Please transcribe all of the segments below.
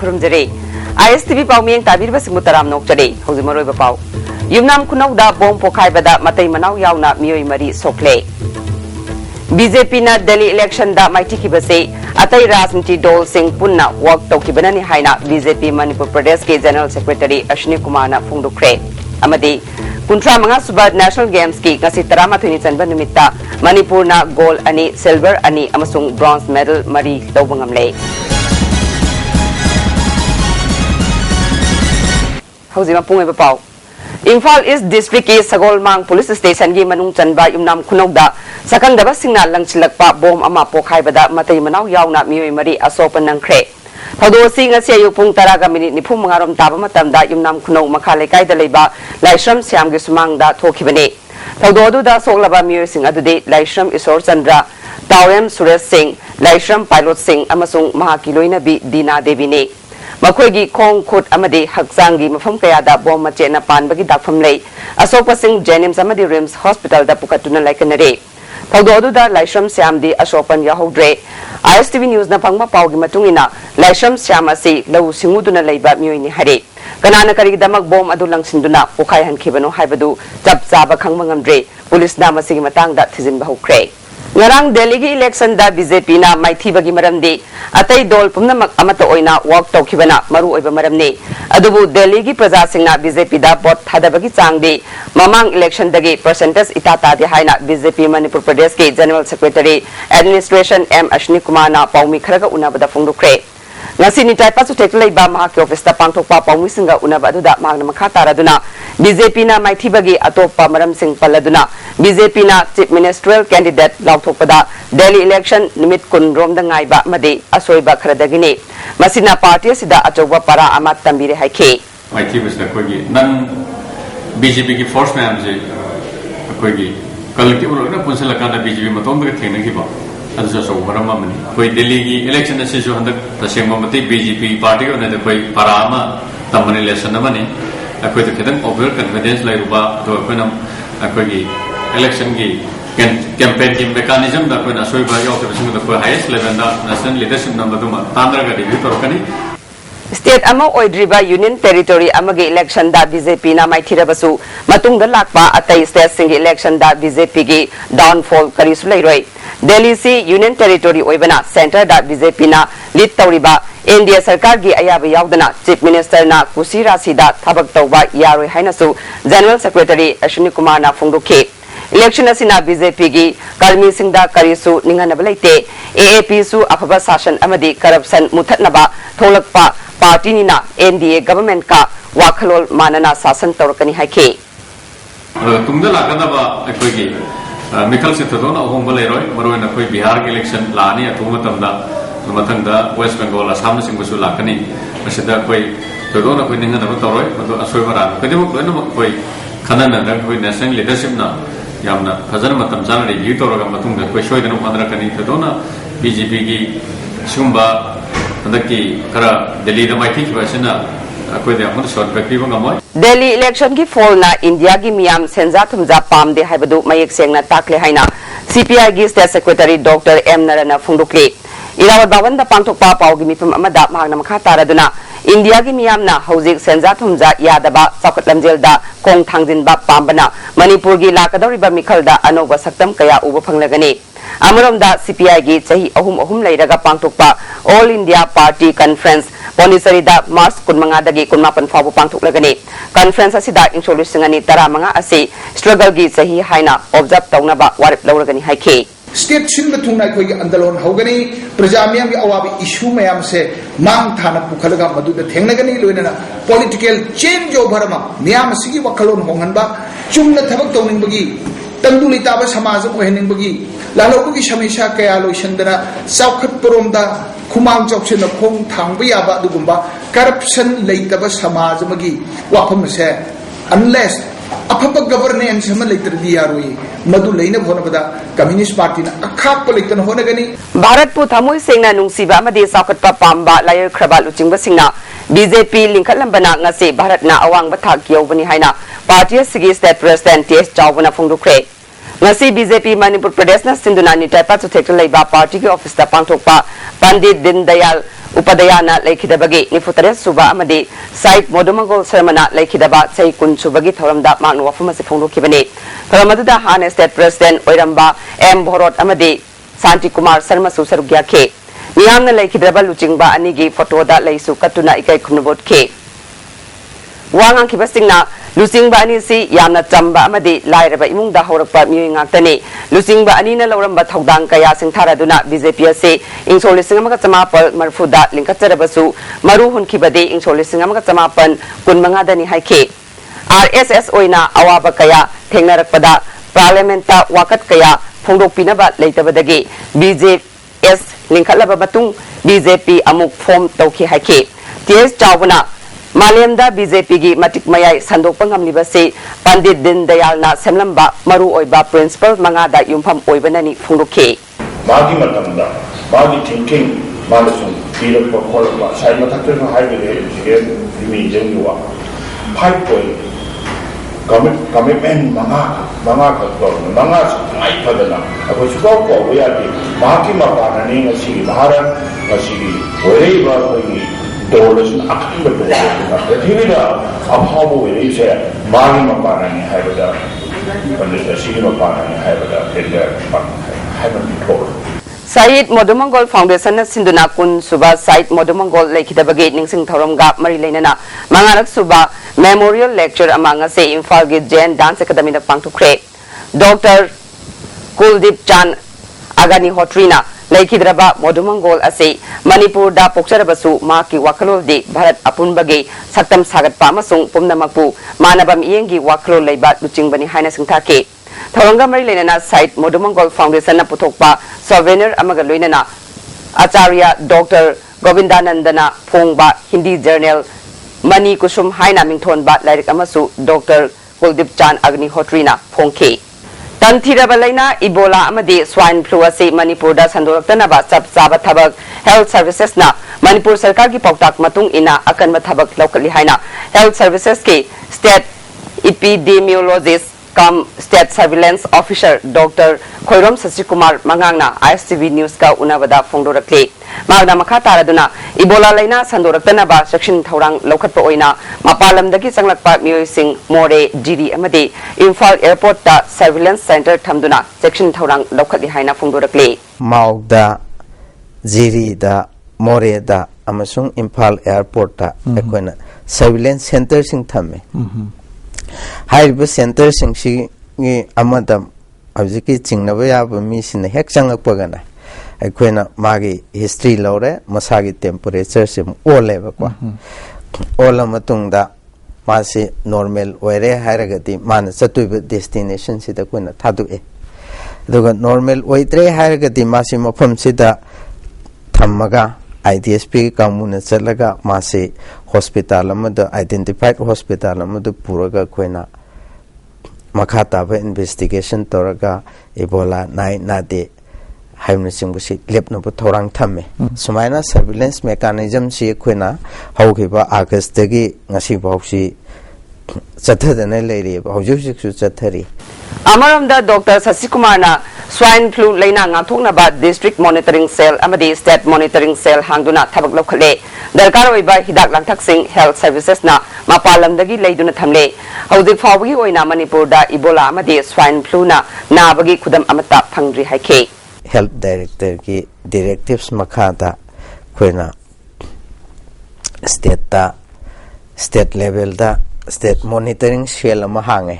खुरुमजरे ISTV पाउमियंग ताबिरबा सिंगु तराम नोकजरे हौजिमरोइबा पाउ युमनाम खुनौदा बोम पोखाइबदा मतै मनाउ याउना मियोइ मरी सोखले BJP na Delhi election da maiti kibase atai rajniti dol sing punna work tokibani haina BJP Manipur Pradesh ke General Secretary Ashwini Kumar na phungdukre amadi kuntra manga suba National Games ki ngasi tarama thuni chanba numitta Manipur na gold ani silver ani amasung bronze medal mari lobangam le hauji ma pungai ba pau Imphal East District ki Sagolmang Police Station gi manung chanba yumnam khunokda sakangdaba singna langchilakpa bom ama pokhaibada matai manau yauna mioi mari asopan nangkhre thodo singa se yupung taraga minute nifum mangarom taba matamda yumnam khunok makha lekai da leiba laishram syam gi sumangda thokibane thodo du da soglaba mioi sing adude laishram Isor Chandra Tawem Suresh Singh laishram Pilot Singh amasung mahakiloina bi Dina Devi ne Makoigi Kong Kut Amadi Haksangi Mafam Kayada Bom Machena Panbagi Dakfam Lay Asoka Singh Janim Samadi Rims Hospital da Pukatuna Laikanare Thododu da Laishram Syam di Asopan Yahodre ISTV News na Pangma Paugi Matungina Laishram Syam asi Lau Singuduna Laiba Mioini Hare Kanana Karidamak Bom Adulang Sinduna Pukai Han Kibano Haibadu Jab Zaba Kangmangamdre Police Namasigi Matang da Tizin Bahukre Ngarang Delhi gi election da BJP na maithi bagi maramdi atai dol pumnamak amata oina work tokibana maru oiba maramne adubu Delhi gi praja singna BJP da bot thadabagi changdi mamang election dagi percentage itata di haina BJP Manipur Pradesh ke General Secretary Administration M Ashwini Kumar na paumi kharaga unabada phungdukre ngasi ni tai pasu teklei ba ma ke office ta pangthokpa paumi singa unaba aduda magna makha taraduna BJP na maithi bagi atopa maram sing paladuna BJP na Chief Ministerial Candidate Lauthokpada Delhi election nimit kun rom da ngai ba made asoiba khradagini masina party sida achoba para amat tambire haike maithi bisna kogi nan BJP ki force man je kogi collective ro na punsala kana BJP matom da thena ki ba adu so maram mani koi Delhi ki election se jo handak tasema mate BJP party ko na koi para ama tamani election na mani koi to kedan over confidence lai ruba to koinam koi election ki campaign ki mechanism da koi na soi ba yo to sing da koi highest level da national leadership number duma tandra ga review to kani State ama oidriba Union Territory amagi election da BJP na maithirabasu matungda lakpa atai state sing election da BJP gi downfall karisu leiroi Delhi si Union Territory oibana center da BJP na lead tawriba India Sarkar gi ayaba yaudana Chief Minister na kusi rasi da thabak tawba yaroi hainasu General Secretary Ashwini Kumar na phungdukhe election asina BJP gi karmi singda karisu ninganaba leite AAP su afaba sashan amadi corruption muthatnaba tholakpa party ni na NDA government ka wakhalol manana sasan tawrakani haike tungda lakadaba akoi gi Mikal se thadona hongba leiroi maroi na koi Bihar ki election lani athuma tamda mathangda West Bengal Assam sing basu lakani asida koi thadona koi ninga na tawroi madu asoi mara kademu loina koi khanana da koi national leadership na yamna phajana matam jana review tawraga mathungda koi soidana pandra kani thadona BJP ki sumba andaki kara Delhi da maithi ki basina Delhi election ki fall na India gi miyam senja thumja pamde haibadu mayek sengna takle haina CPI gi State Secretary Dr. M Narana phungdukle Irawat Bhavan da pangthokpa pawgi mifam amada magna makha taraduna India gi miyam na hojik senja thumja yadaba chakhat lamjel da kong thangjin ba pambana Manipur gi lakadoriba mikhal da anoba saktam kaya uba phanglagani Amarom da CPI gi chahi ahum leiraga pangthokpa All India Party Conference Ponisari da Mars kunmanga dagi kunmapan fabu pangthuklagani conference asida introducingani taramanga asi struggle gi chahi haina observe tawnaba warip lawragani haike state sin bathungna koi andalon hogani prajamyam gi awabi issue mayam se mang thana pukhalaga madu da thengnagani loinana political change over ma miyam sigi wakhalon honghanba chumna thabak tawningbagi tanduli taba samaj ko heningbagi lalokgi shamesha kaya loisandana saukhat poromda kumang chokchena khong thangba yaba dugumba corruption leitaba samaj magi wafam se unless afaba governance ma leitrdi yaroi madu leina bonabada communist party na akhak ko leitan honagani Bharat pu thamoi sengna nungsiba amadi saukhatpa pamba layer khraba luchingba singna BJP lingkhalambana ngase Bharat na awang bathak yobani haina party sigi state president TS Chawbana phungdukre ngasi BJP Manipur Pradesh na sinduna ni taipa chuthek leiba party ki office da pangthokpa Pandit Din Dayal Upadayana Laikidabagi Nifutare Suba Amadi Site Modumangol Sermana Laikidaba Chai Kun Subagi Thoramda Magnu Wafamasi Phongdokibani Thoramada Han State President Oiramba M Bhorot Amadi Santi Kumar Sarma Susarugya Ke Niyamna Laikidaba Luchingba Anigi Photo da Laisu Katuna Ikai Kumnubot Ke Wangang Kibasingna Lusingba ani si yamna chamba amadi lairaba imungda horakpa miui ngaktani Lusingba ani na lauramba thodang kaya singtharaduna BJP ase ingsolisingamaga chamapal marfuda linkacharabasu maru hunkibade ingsolisingamaga chamapan kunmanga dani haike RSS oina awaba kaya thengnarakpada parliamenta wakat kaya phongdokpinaba leitabadagi BJS linkhalaba batung BJP amuk form tawki haike TS chawbuna Malayamda BJP gi matik mayai sandok pangamlibase Pandit Din Dayal na semlamba maru oiba principal mangada yumpham oibanani phungdokhe magi matamda magi thinking malasung pira ko kolba sai mathakre no haibele jige limi jengwa 5 point commitment manga ko manga ai padana ako suko ko yati magi mapanani ngasi bharat ngasi oreiba ko dollars akan betul. Jadi apa boleh saya mari mempanani haibada, pendeta sih mempanani haibada, pendeta haiban betul. Said Modumangol Foundation na sinduna kun suba Said Modumangol laikidabagi ningsing thoramga mari leinana mangarak suba memorial lecture amanga se Imphal gi Jain Dance Academy na pangthukre Dr. Kuldip Chan Agani Hotrina Laikidraba Modumangol ase Manipur da pokcharabasu maki wakalol di Bharat apunbagi saktam sagat pamasung pumnamakpu manabam iengi wakalol leiba luchingbani haina singthake Thoranga mari lenana site Modumangol Foundation na puthokpa souvenir amaga loinana Acharya Dr. Govindanandana Phongba Hindi Journal Mani Kusum haina mingthonba lairik amasu Dr. Kuldip Chan Agni Hotrina Phongke Tanthiraba laina Ebola amadi swine flu ase Manipur da sandoraktanaba chap chaba thabak health services na Manipur sarkar ki pautak matung ina akanma thabak laukali haina health services ke state epidemiologist cum state surveillance officer Dr. Khoirom Sasikumar Mangangna ISTV news ka unabada phongdorakle magna makha taraduna Ebola laina sandoraktanaba section thorang laukhatpa oina mapalamdagi changlakpa mioi sing more GD amadi Imphal airport ta surveillance center thamduna section thorang laukhati haina phongdorakle Maugda GD da more da amasung Imphal airport ta ekoina surveillance center sing thamme Haiba center sing si amadam abjiki chingnaba yaba mi sin hek changlakpagana aikoina magi history lore masagi temperature sim ole ba kwa ola matungda masi normal oire hairagati man chatuiba destination sida koina thadu e aduga normal oitre hairagati masi mafam sida thammaga IDSP kamuna chalaga masi hospital amada identified hospital amada puraga koina makha taba investigation toraga Ebola nai nade haimna singbusi lepna bu thorang thamme sumaina surveillance mechanism si khoina haugiba August dagi ngasi bausi chathadana leiri haujuk su chathari Amaramda Dr. Sasikumar na swine flu laina ngakthokna ba district monitoring cell amadi state monitoring cell hangduna thabak laukhale darkar oiba hidak langthak sing health services na mapalamdagi leiduna thamle haudik fawgi oina Manipur da Ebola amadi swine flu na nabagi khudam amata phangri haike health director ki directives makhada koina state level da state monitoring cell ma hange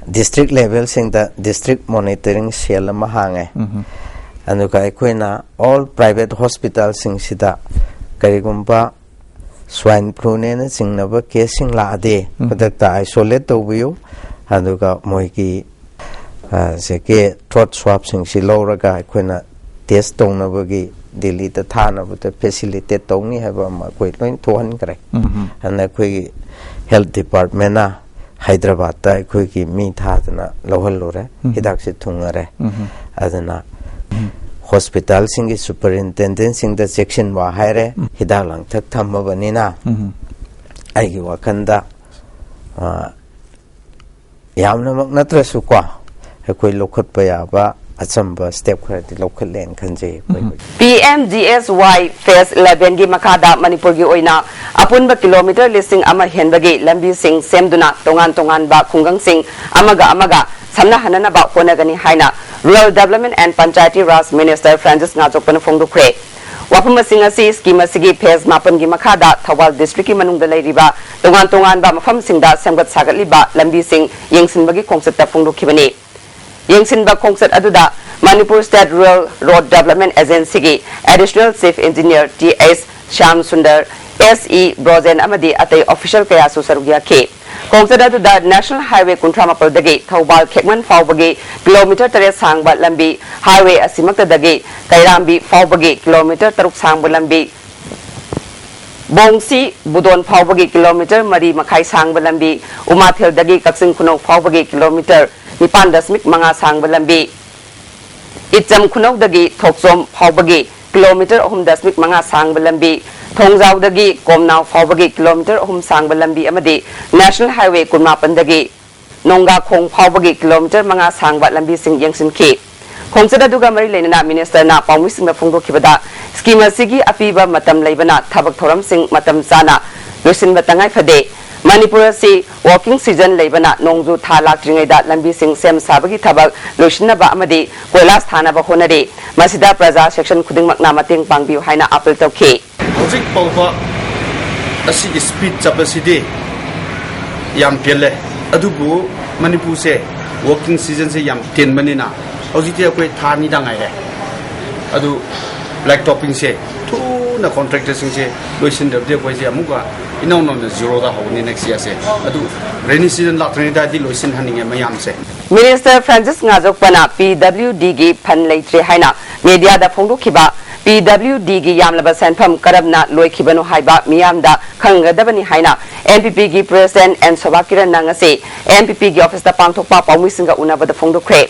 district level sing da district monitoring cell ma hange anuka koina all private hospitals sing sida karigumba swine flu ne na singnaba case sing la ade padakta isolate to view anuka moiki seke throat swab sing si loraga koina test tongnabagi Delhi ta thana bu ta facilitate tongni haba ma koi loin thohan kare ana koi health department na Hyderabad ta koi ki mi thadna lohal lore hidak se thungare adana hospital sing superintendent sing the section wa haire hidak lang thak thamma banina ai gi wakanda yamna mak natra su kwa ꯑꯩꯈꯣꯏ ꯂꯧꯈꯠꯄ ꯌꯥꯕ ꯑꯆꯝꯕ step ꯈꯔꯗꯤ ꯂꯧꯈꯠꯂꯦꯅ ꯈꯟꯖꯩ ꯑꯩꯈꯣꯏ PMGSY Phase 11 gi makada Manipur gi oina apunba kilometer listing ama henbagi lambi sing semduna tongan ba khungang sing amaga samna hanana ba honagani haina Rural Development and Panchayati Raj Minister Francis Ngajokpana phongdukre wafum sing asi scheme sigi phase mapan gi makada Thawal district ki manungda leiriba tongan ba mafam singda semgat sagatli ba lambi sing yengsinbagi khongsatta phongdukhibani yengsinba khongsat aduda Manipur State Rural Road Development Agency ki Additional Chief Engineer T.S. Shyam Sundar S.E. Brozen amadi atay official kaya susarugya ke khongsat aduda National Highway Kuntramapal dagi Thawal Khekman Fawbagi kilometer 3 sangba lambi highway asimakta dagi Kairambi Fawbagi kilometer 3 sangba lambi Bongsi Budon Fawbagi kilometer 3 makai sangba lambi Umathil dagi Kaksing Khunong Fawbagi kilometer 9.5 sangba lambi Icham Khunong dagi Thoksom Fawbagi kilometer 3.5 sangba lambi Thongjaw dagi Komnaw Fawbagi kilometer 3 sangba lambi amadi National Highway Kunmapan dagi Nongga Khong Fawbagi kilometer 5 sangba lambi sing yengsin ki Khongsada duga mari lenana minister na pawmi sing na phongdokhibada scheme sigi apiba matam leibana thabak thoram sing matam sana losin batangai phade Manipur si walking season leibana nongju tha lakjingai da lambi sing sem sabagi thabak losinna ba amadi koilas thana ba honare masida praja section khudingmak na mating pangbiu haina appeal tawkhi hojik pawba asigi speed chapacity yam pele adubu Manipur se walking season se yam ten manina hojiti akoi thani dangai re adu black topping se thu na contractor sing se loisin de koi se amuka inau no zero da hawni next year se adu rainy season la trani da di loisin haninge mayam se Minister Francis Ngajokpana PWD gi phan leitre haina media da phongdokhiba PWD gi yamlaba senpham karabna loikhibano haiba miyamda khangadabani haina MPP gi president and Sobakiran nangase MPP gi office da pangthokpa pawmisinga unabada phongdokre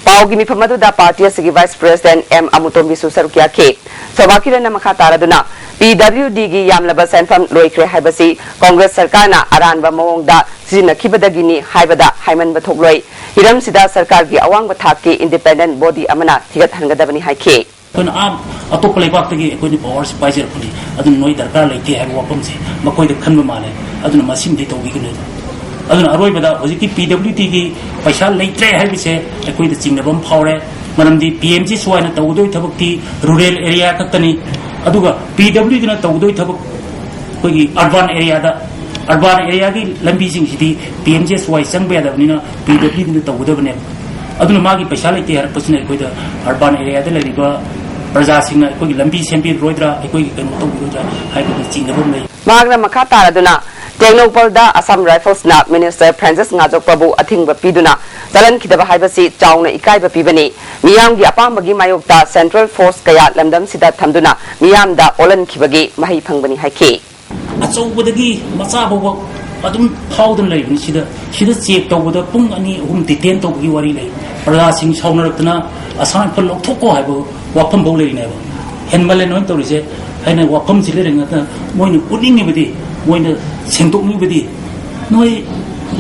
Paugi mi pamadu da party sigi vice president M Amutombi susarukya ke Sobakiran namakha taraduna PWD gi yamlaba senpham loikre haibasi Congress sarkar na aranba mawongda sina khibadagini haibada haiman bathokloi hiram sida sarkar gi awangba thakki independent body amana thigat hangadabani haike Kena atau pelibak lagi, aku ni power supervisor pun ni, adu noi darkar lagi hari wapam sih, makoi dah kan bermalah, adu nama sim di tahu gini, adu nak arwai pada, wajib PWD ki paisa lagi try hari sih, aku dah cingna bom power, malam di PMG suai na tahu doi thabuk di rural area kata ni, adu ka PWD na tahu doi thabuk, koi urban area ki lambi sing sih PMG suai sang beada ni na PWD na tahu doi benar. Adu nama ki paisa lagi hari pasien aku dah urban area tu lagi dua Praja sing koi lambi sempi roidra koi kan tahu roidra hai koi cingna bom lagi. Magna makha taraduna Tengnopal da Assam Rifles na Minister Francis Ngajokpabu athingba piduna dalan khidaba haibasi chauna ikai ba pibani miyam gi apambagi mayokta Central Force kaya lamdam sida thamduna miyam da olan khibagi mahi phangbani haike achobadagi macha bawa adum phawdan lai sida check tawbada pung ani hum detain tawgi wari lai Praja sing saunaratna asan pal lokthoko haibo wapam bau lai ne ba henmalen noi tawrise haina wapam chile ringata moina uningi bidi moina sengtokni bidi noi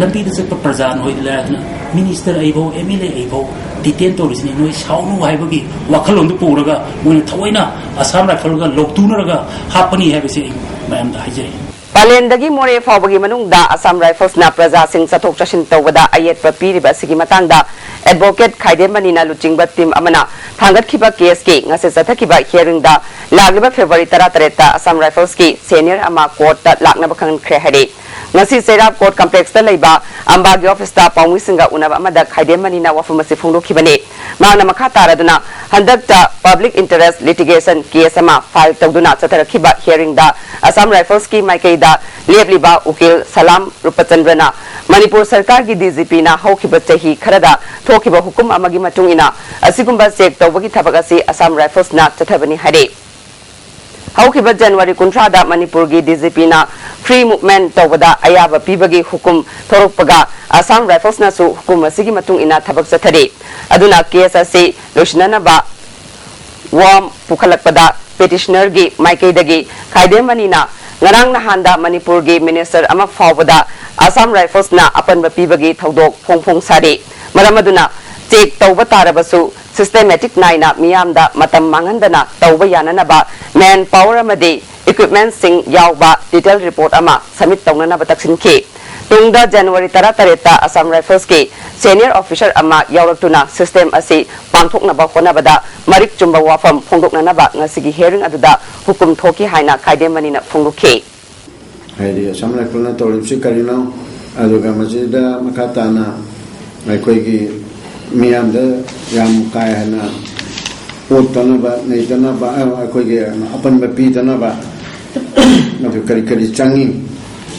lambi de sekta praja noi la minister aibo MLA aibo detain tawrise ni noi saunu haibagi wakhalon du puraga moina thawaina Assam Rifle ga loktunaraga hapani haibase mayam da haijai Palendagi more fawbagi manungda Assam Rifles na praja sing sathok chashin tawbada ayet pa piriba sigi matangda advocate Khaidemani na luchingba team amana thangat khiba case ki ngase sathakhiba hearing da lagliba February 13 ta Assam Rifles ki senior ama court ta lakna bakhan khre hare ngasi serap court complex ta leiba ambagi office ta pawmi singa unaba amada Khaidemani na wafamasi phongdokhibane magna makha taraduna handak ta public interest litigation case ama file tawduna chatharakhiba hearing da Assam Rifles ki maikai da lebliba ukil Salam Rupachandrana Manipur sarkar gi DGP na haukiba chahi kharada thokiba hukum amagi matungina asigumba check tawbagi thabak asi Assam Rifles na chathabani hare haukiba January 13 da Manipur gi DGP na free movement tawbada ayaba pibagi hukum thorokpaga Assam Rifles na su hukum asigi matungina thabak chathare aduna case asi loshnana ba wam pukhalakpada petitioner gi maikai dagi Khaidemani na ngarang nahanda Manipur gi minister ama fawbada Assam Rifles na apan ba pibagi thodok phongphong sari maramaduna check tawba tarabasu systematic naina miyamda matam mangandana tawba yananaba man power amadi equipment sing yawba detailed report ama submit tawnanaba taksinki tungda January 13 Assam Rifles ki senior officer ama yawraktuna system asi pangthoknaba honabada marik chumba wafam phongdoknanaba ngasigi hearing aduda hukum thoki haina khaidemani na phongdokhe haidi Assam Rifles na tawlimsi karino aduga masjida makatana aikoigi miyamda yam kayana uttanaba neitanaba aikoigi apan bapi tanaba nadu kari kari changi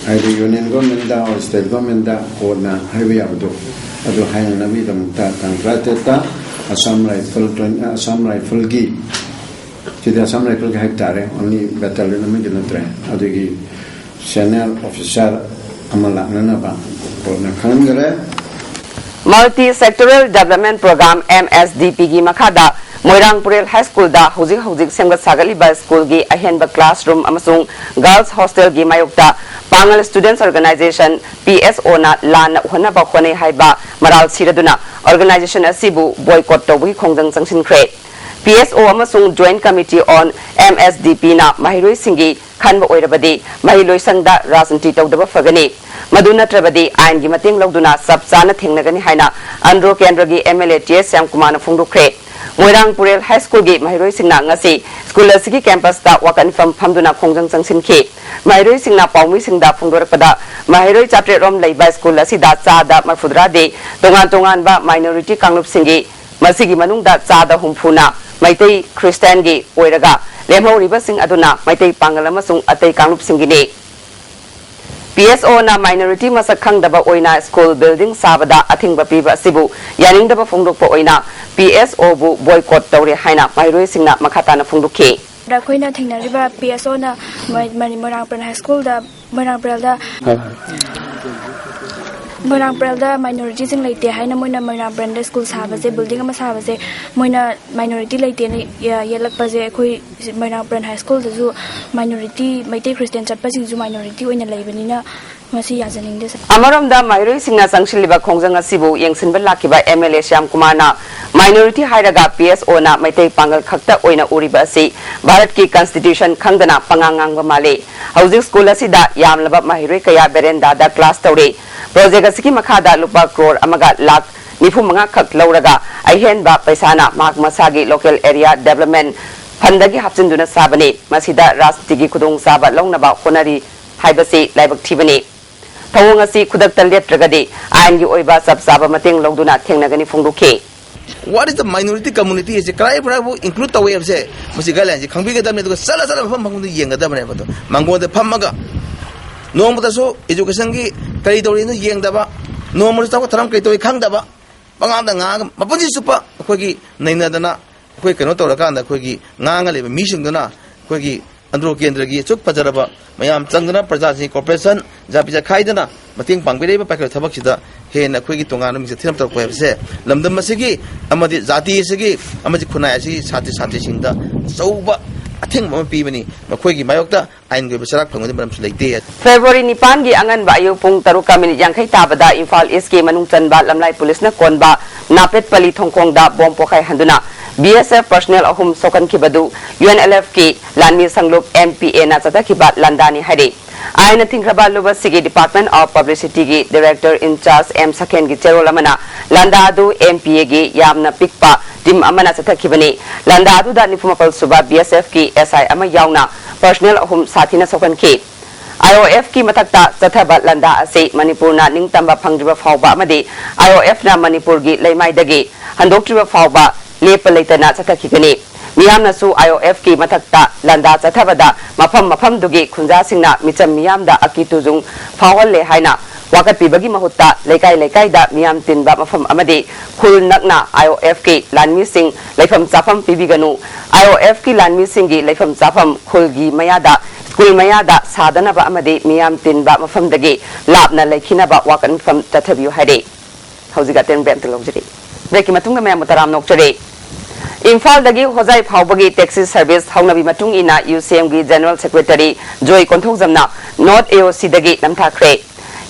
haidi union government da or state government da ona highway abdu adu hayna nabi damta tangrateta Assam Rifle gi jadi Assam Rifle gi haitare only battalion namin ginatre adugi senior officer amala nanaba ona khangare Multi-Sectoral Development Program MSDP gi makada Moirangpurel High School da hujik semgat sagaliba school gi ahenba classroom amasung girls hostel gi mayukta Pangal Students Organization PSO na lan hona ba khone haiba maral siraduna organization asibu boycott tawbi khongjang changsin khre PSO amasung Joint Committee on MSDP na mahiroi singi khanba oirabadi mahiloi sangda rasanti tawdaba fagani maduna trabadi ain gi mating lawduna sabchana thengnagani haina andro kendra gi MLA TS Sam Kumar na phungdukre Moirangpurel High School gi mahiroi singna ngasi school asigi campus ta wakan famduna khongjang changsin khi mahiroi singna pawmi singda phungdorakpada mahiroi chapter rom leiba school asida chada marfudra de tongan ba minority kanglup singi masigi manungda chada humphuna maitai Christian gi oiraga lemhoriba sing aduna maitai pangal amasung atai kanglup singini PSO na minority masak khangdaba oina school building sabada athingba piba sibu yaningdaba phongdokpa oina PSO bu boycott tawre haina mairoi singna makhata na phongdokhe da khoina thingnariba PSO na Moirangpurel High School da Moirangpurel da minority sing leite haina moina Moirangpurel da school sabase building ama sabase moina minority leite ne yelakpaje khoi Moirangpurel High School da ju minority maitai Christian chapasing ju minority oina leibanina masi yajaningde amaramda mairoi singna sangshiliba khongjang asibu yengsinba lakiba MLA Syam Kumar na minority hairaga PSO na maitai pangal khakta oina uriba asi Bharat ki constitution khangdana pangangang male housing school asida yamlaba mahiroi kaya berenda da class tawre project asiki makhada lupa crore amaga lakh nifu manga khak lauraga aihen ba paisana mak masagi local area development pandagi hapchinduna sabani masida rastigi khudong saba longnaba honari haibasi laibak thibani thawong asi khudakta letragadi aingi oiba sabsaba mateng logduna thengnagani phongdukhe What is the minority community? Is it include the way of say, Musigalan, Kangiga, Sala from Yang Damato, Mango the Pamaga. No more so, education, Kaito Yang Daba, no more stuff, Tramkato Kangdaba, Panganga, Mapuji Super, Quiggy, Nainadana, Quick and Otorakanda, Quiggy, Nanga, Mission Gana, Quiggy, Andrew Kendragi, took Pajaraba, Mayam Tangana, Prazazi Corporation, Zapija Kaidana, Mating Pangbe, Packer Tabakida. Hen a quick tonganum is a temple of webse. Lamdam Masigi, Amadi Zati Sigi, Amadi Kunazi, Sati Sinda, so I think one Pimini, Makwigi Mayokta, I'm going to select from them like that. February Nipangi Angan Bayu Pung Taruka Mini Yankai Tabada, Infal Iski Manungtan Ba Lamlai Police na Konba, Napet Pali Tongkong da Bompokai Handuna, BSF personnel ahum Sokan Kibadu, UNLF ki Lanmi Sanglup MPA Nazata Kibat Landani Hadi. Aina Tinkrabaluba Sigi Department of Publicity gi Director in Charge M Saken gi Cherolamana Landadu MPA gi Yamna Pikpa Dim Amana Satakibani Landadu da Nifumapal Suba BSF ki SI Ama Yauna Personnel ahum Satina Sokan ki IOF ki matakta Zathabat Landa Ase Manipur na Ningtamba Pangriba Fauba Amadi IOF na Manipur gi Laimai dagi Handoktriba Fauba Lepa Laitana Satakibani Miyam na su IOF ki matakta landa chathabada mafam dugi khunja singna micham miyam da akituzung fawal le haina wakat pibagi mahutta lekai da miyam tinba mafam amadi khul nakna IOF ki lanmi sing leifam chafam pibiganu IOF ki lanmi singi leifam chafam khulgi mayada school mayada sadana ba amadi miyam tinba mafam dagi labna lekhina ba wakan fam tathabiu hade haujiga ten bem telojri breki matunga me mutaram nokchare Infal dagi hozai phawbagi taxi service haunabi matung ina UCM gi General Secretary Joy Konthojamna North AOC dagi namthakre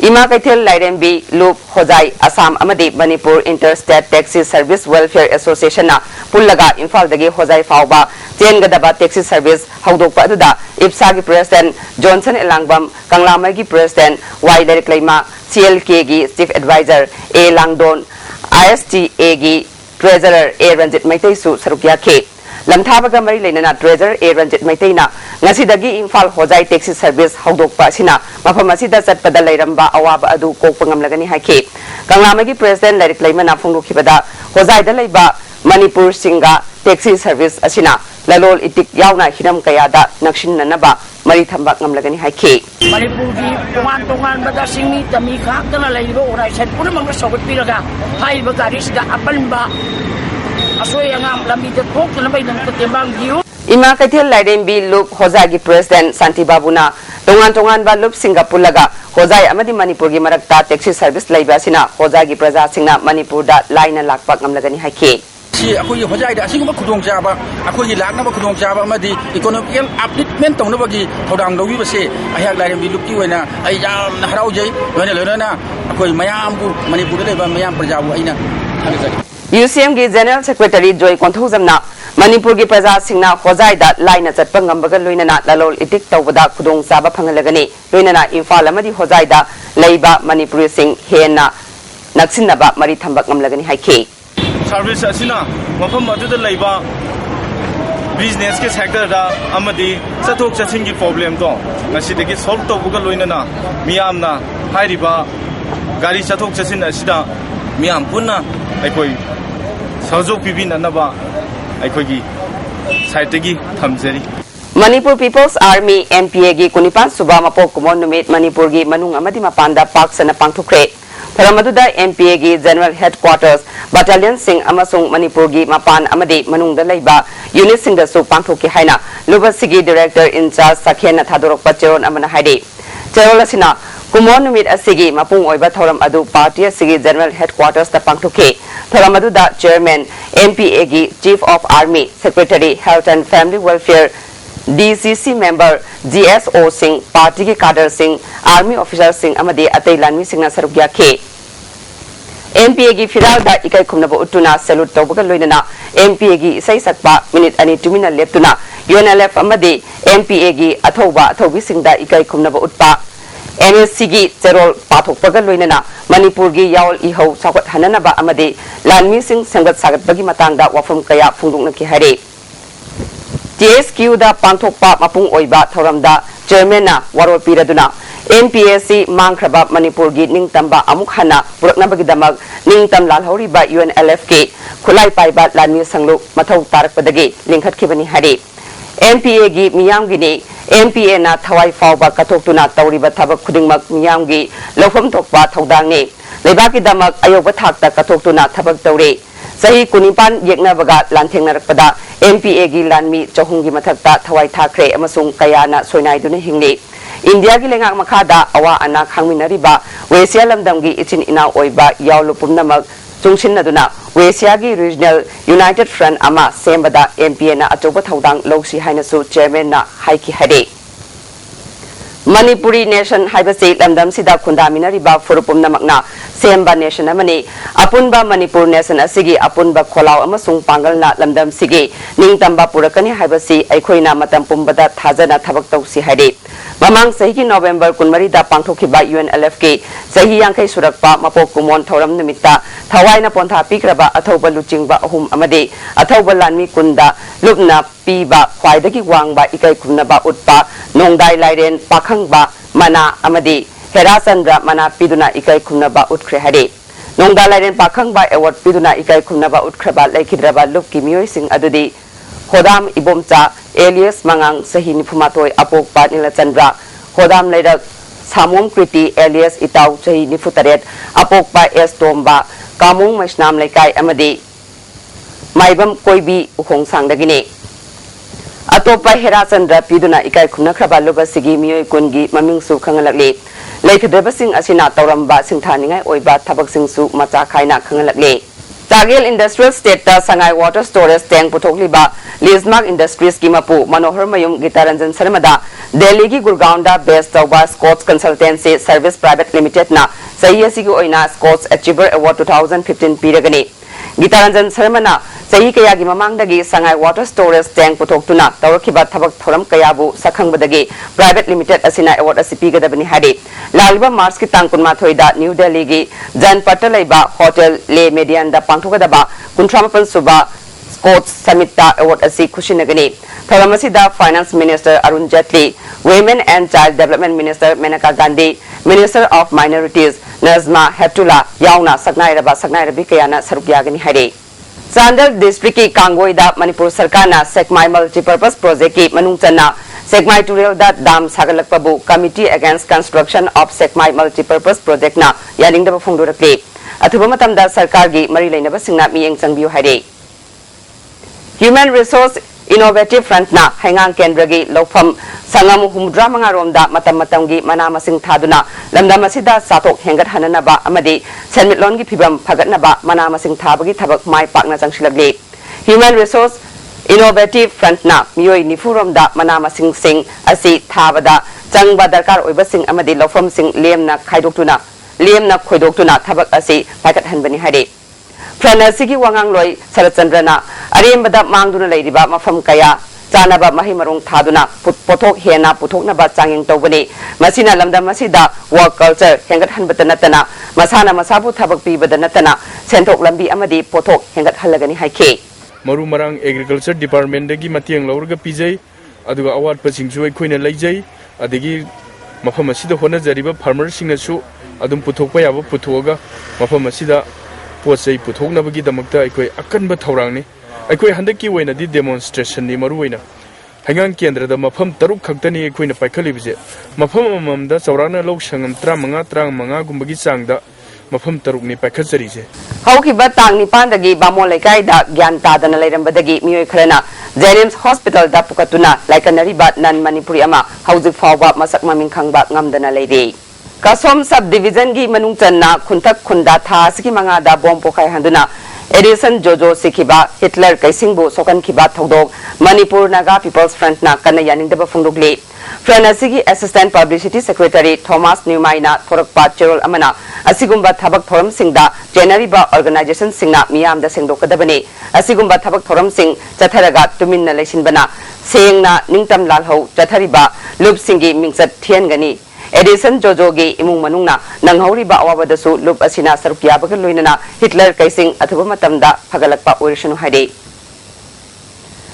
Ima Kaithil Lairembi Loop Hojai Assam Amadi Manipur Interstate Taxi Service Welfare Association na Pullaga Imphal dagi Hojai Fauba Jengadaba Taxi Service Haudokpa aduda IPSA gi President Johnson Elangbam Kanglamai gi President Y Derek Laima CLK gi Chief Advisor A Langdon ISTA gi Treasurer A Ranjit Maitai su sarukya ke Lamthabaga Mari Lenana Treasurer A Ranjit Maitaina Ngasidagi Imphal Hojai Taxi Service Haudokpa sina Mafamasida Satpada Lairamba Awaba Adu Kokpangamlagani Hake Kanglamagi President Derek Laima na Fungukibada Hojai Dalaiba Manipur Singa Taxi Service Asina Lalol Itik Yauna Hiram Kayada Nakshin Nanaba Mari Thambak Ngamlagani Hake Manipur ki tungan bada singmi tami khak tana laiba orai set pura mangga sobat piraga hai ba garis da apanba asoy angam lambi de thok tana bai nang tembang giu Ima Kaithil Lairembi Loop Hojai gi President Santi Babuna tungan ba Loop Singapore laga Hojai amadi Manipur gi marakta taxi service laiba sina Hojai gi praja singna Manipur da laina lakpak ngamlagani hake si akoi hojai da singba khudong jaba akoi lakna ba khudong jaba amadi economic upliftment tawna bagi thodang lowi base ayak Lairembi Loop ki wena ai yam na harau jai wena lena akoi mayam bu Manipur da ba mayam praja bu aina UCM gi General Secretary Joy Konthuzamna Manipur gi praja singna Hojai da laina chatpa ngambaga loinana lalol itik tawbada khudong jaba phangalagani loinana Imphal amadi Hojai da leiba Manipuri sing hena naksinaba mari thambak ngamlagani hake Service asina mafam aduda leiba business ke sector da amadi chathok chachin gi problem to ngasidagi solve tawbuga loinana miyamna hairiba gari chathok chachin asida miyam punna aikoi sajok pibin anaba aikoi side gi thamjari Manipur People's Army MPA gi Kunipan Suba Mapok Kumon Numit Manipur gi Manung Amadi Mapanda Park Sana Pangthukre Tharamaduda MPA gi General Headquarters Battalion Sing Amasung Manipur gi Mapan Amadi Manungda Leiba Unit Sing da Su Pangthuki Haina Luba Sigi Director in Charge Sakhena Thadorok Pacheron Amana Haide Cherola Sina Kumon Numit Asigi Mapung Oiba Thoram Adu Party Sigi General Headquarters da Pangthuki Tharamaduda Chairman MPA gi Chief of Army Secretary Health and Family Welfare DCC member GSO Singh party ke cadre Singh army officer Singh amade atai lanmi Singh na sarugya ke MPA gi firal da ikai khumnaba utuna salute tawbaga loinana MPA gi isai sakpa minute ani tumina leptuna UNLF amade MPA gi athobi Singh da ikai khumnaba utpa MSC gi cherol pathokpaga loinana Manipur gi yawl ihau chawat hananaba amade lanmi Singh sangat sagat bagi matangda wafam kaya phungdukna ki hare TSQ da Pangthokpa Mapung Oiba Thoramda Chairman na Warol Piraduna MPSC Mangkraba Manipur gi Ningtamba Amuk Hana Puraknabagidamak Ningtam Lalhoriba UNLF ke Khulai Paiba Lanmi Sanglu Mathau Tarakpadagi Lingkhat Khibani Hare MPA gi Miyam gi ni MPA na Thawai Fauba Katoktuna Tawriba Thabak Khudingmak Miyam gi Lofam Thokpa Thodang ni Leibaki Damak Ayoba Thakta Katoktuna Thabak Tawre Sahi Kunipan Yekna Baga Lantheng Narakpada MPA gi Lanmi Chahungi Mathakta Thawai Thakre Amasung Kayana Soinai Duna Hingni India gi Lengak Makhada Awa Ana Khangminariba Wesia Lamdam gi Ichin Ina Oiba Yawlu Pumnamak Chungshin Naduna Wesia gi Regional United Front Ama Sembada MPA na Achoba Thodang Loksi Hainasu Chairman na Haiki Hade Manipuri Nation Haibasi Lamdam Sida Kundaminariba Furupum Namakna Semba Nation Amani Apunba Manipur Nation Asigi Apunba Kholau Amasung Pangalna Lamdam Sigi Ningtamba Purakani Haibasi Aikoina Matam Pumbada Thazana Thabak Tausi Hade Mamang Sahi November Kunmarida Pangthokiba UNLF ke Sahi Yangkai Surakpa Mapok Kumon Thoram Nimita Thawaina Pontha Pikraba Athoba Luchingba Ahum Amade Athoba Lanmi Kunda Lupna Piba Khwaidagi Wangba Ikai Kunaba Utpa Nongdai Lairen Pakhangba Mana Amade Herasandra Mana Piduna Ikai Kunaba Utkre Hade Nongda Lairen Pakhangba Award Piduna Ikai Kunaba Utkraba Laikidraba Lupki Mioy Sing Adudi Hodam Ibomcha Elias Mangang Sahi Nifumatoi Apokpa Nilachandra Hodam Lairak Samum Kriti Elias Itau Sahi Nifutaret Apokpa S Tomba Kamung Masnam Laikai Amade Maibam Koibi Uhong Sangdagine Atopa Herasandra Piduna Ikai Kunakraba Luba Sigi Mioy Kungi Maming Su Kangalakle Laikidaba Sing Asina Tauramba Singthaningai Oiba Tabak Sing Su Macha Kaina Kangalakle Tagil Industrial State ta Sangai Water Storage Tank puthokliba Lismark Industries ki mapu Manohar Mayum Gitaranjan Sarmada Delhi ki Gurgaon da Best Tawba Scotts Consultancy Service Private Limited na sahi asigi oina Scotts Achiever Award 2015 piragani Gitaranjan Sarmana sahi kaya gi mamangdagi Sangai Water Storage Tank puthokuna tawrakiba thabak thoram kayabu sakhangbadagi Private Limited asina award asipi gadabani hadi Laliba Mars ki tangkunma thoida New Delhi gi Janpatta leiba Hotel Le Median da pangthogadaba kuntramapan suba Scotts Samita Award asi kushinagani Thalamasida Finance Minister Arun Jaitley Women and Child Development Minister Menaka Gandhi Minister of Minorities Nazma Heptullah yauna saknairabi kayana sarukyagani hade Sandal District ki Kangoida Manipur Sarkar na Sekmai Multipurpose Project ki manungchana Sekmai Turel da dam sagalakpabu Committee Against Construction of Sekmai Multipurpose Project na yaningda phungdorakle athuba matamda sarkar gi mari leinaba singna miyeng changbiu hade Human Resource Innovative Front na Hangang Kendragi Lofam Sangam Humdra Mangaromda Matamatangi Manamasing Taduna Lamdamasida Satok Hengat Hananaba Amadi Senmitlongi Pibam Pagatnaba Manamasing Tabagi Tabak Mai Pakna Jangshilagli Human Resource Innovative Front na Miyoi Nifuromda Manamasing Sing Asi Tabada Jangba Darkar Oibasing Amadi Lofam Sing Liamna Kaidoktuna Tabak Asi Pagat Hanbani Hade Pranasigi Wangang Loy Sarachandrana Arimbada Mangduna Ladiba Mafam Kaya Janaba Mahimarung Taduna Potok Hena Potoknaba Changing Tobani Masina Lamda Masida Work Culture Hengat Hanbatanatana Masana Masabu Tabak Pibadanatana Sentok Lambi Amadi Potok Hengat Halagani Hake Maru Marang Agriculture Department Dagi Matiang Laurga PJ Aduga Award Pasingju Queen Lajay Adigi Mafamasida Hona Zariba Farmer Singnasu Adum Putokayaba Putoga Mafamasida Posay Putognabagi Damakta Akanba Taurangni Akoi Handaki Wena di demonstration ni Maruina Hangang Kendra the Mafam Taruk Kaktani Queen of Pakalibze Mafam da Saurana Lok Shangam Tramanga Tramanga Gumbagi Sangda Mafam Taruk ni Pakasarize Hauki Batang ni Pandagi Bamolekai da Gyanta dan Lerambadagi Mio Krena James Hospital da Pukatuna like a Naribat Nan Manipuri Ama Hausi Fawa Masak Maming Bak Ngamdana Lady Kasom subdivision gi manungchan na khuntak khunda tha siki manga da bom pokai handuna Edison Jojo Sikiba Hitler Kaisingbu Sokan Kiba Thodok Manipur Naga People's Front na kana yaning da phungdukle Franasigi Assistant Publicity Secretary Thomas Newmaina Thorakpa Cherol Amana Asigumba Thabak Thoram Singda January ba organization singna miyam da sengdokadabane Asigumba Thabak Thoram Sing Chatharaga Tumin na lesin bana Sengna Ningtam Lalho Chathariba Lup Singi Mingsat Thiangani Edison Jojogi Imung Manungna Nanghori ba awabadasu Lup Asina Sarupya Bagaloinana Hitler Kaising Athuba Matamda Pagalakpa Orishanu Hade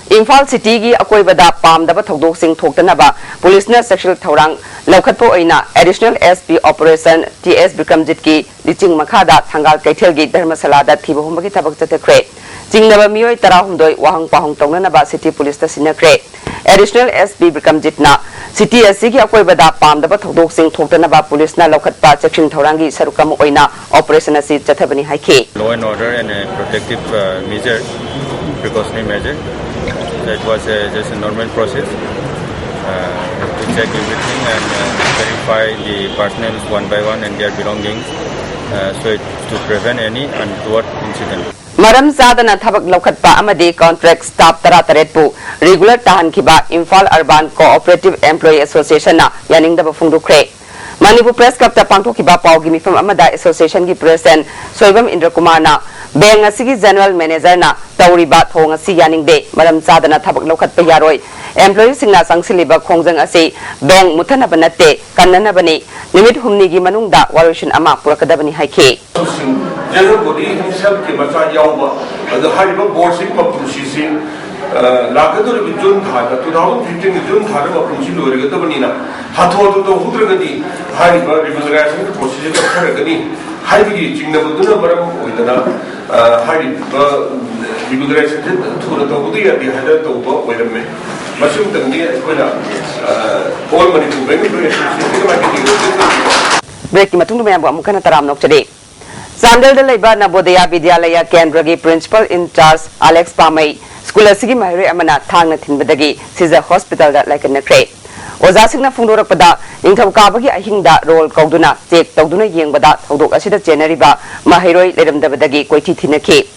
Imphal City gi Akoibada Pamdaba Thodok Sing Thoktanaba Police na Sexual Thaurang Laukhatpo Oina Additional SP Operation TS Bikramjit ki Liching Makhada Thangal Kaithel gi Dharmasala da Thibohumbagi Tabak Chatekre Jingnaba Miyoi Tarahumdoi Wahang Pahong Tongnanaba City Police ta Sinakre Additional SP Bikramjit na City Asigi Akoibada Pamdaba Thodok Sing Thoktanaba Police na Laukhatpa Section Thaurangi Sarukam Oina Operation asi Chathabani Haike Law and order and a protective measure, precautionary measure. It was just a normal process to check everything and verify the personnel one by one and their belongings, so to prevent any untoward incident. Maram Zadana Thabak Lokatpa Amadi Contract Staff Tarataretpu Regular Tahan Kiba Imphal Urban Cooperative Employee Association na Yaning da Bafungdukre Manipur Press Club ta Pangto Kiba Pau Gimi from Amada Association gi President Soibam Indra Kumar na Beng Asigi General Manager na Tauriba Thong Asi Yaning De Maram Zadana Thabak Lokatpa Yaroi Employee Singna Sangsiliba Khongjang Asi Beng Mutana Banate Kanana Bani Nimit Humni gi Manungda Warushin Ama Purakadabani Haike General body himself ke macha yawa the hariba board sing mapusi lakador bi jun tha 2015 jun tha ba pusi lore ga tabani na hatho to hudra gadi hariba regulation procedure ka khara gadi haribi jingna buduna baram oidana hariba regulation thura to budu ya di hada to ba oidame masum tangni koina all money to bank break ki matung me am kana taram nok chade Sandal de Leba Nabodaya Vidyalaya Kendragi Principal in Charge Alex Pamay School Asigi Mahiri Amana Thang Nathinbadagi Siza Hospital that like a nakre. Ozasingna Fundorapada Intam Kabagi Ahinda Roll Kauduna Take Tauduna Yang Bada Hodok Asida Generiba Mahiroi Ledam Dabadagi Quiti Tinake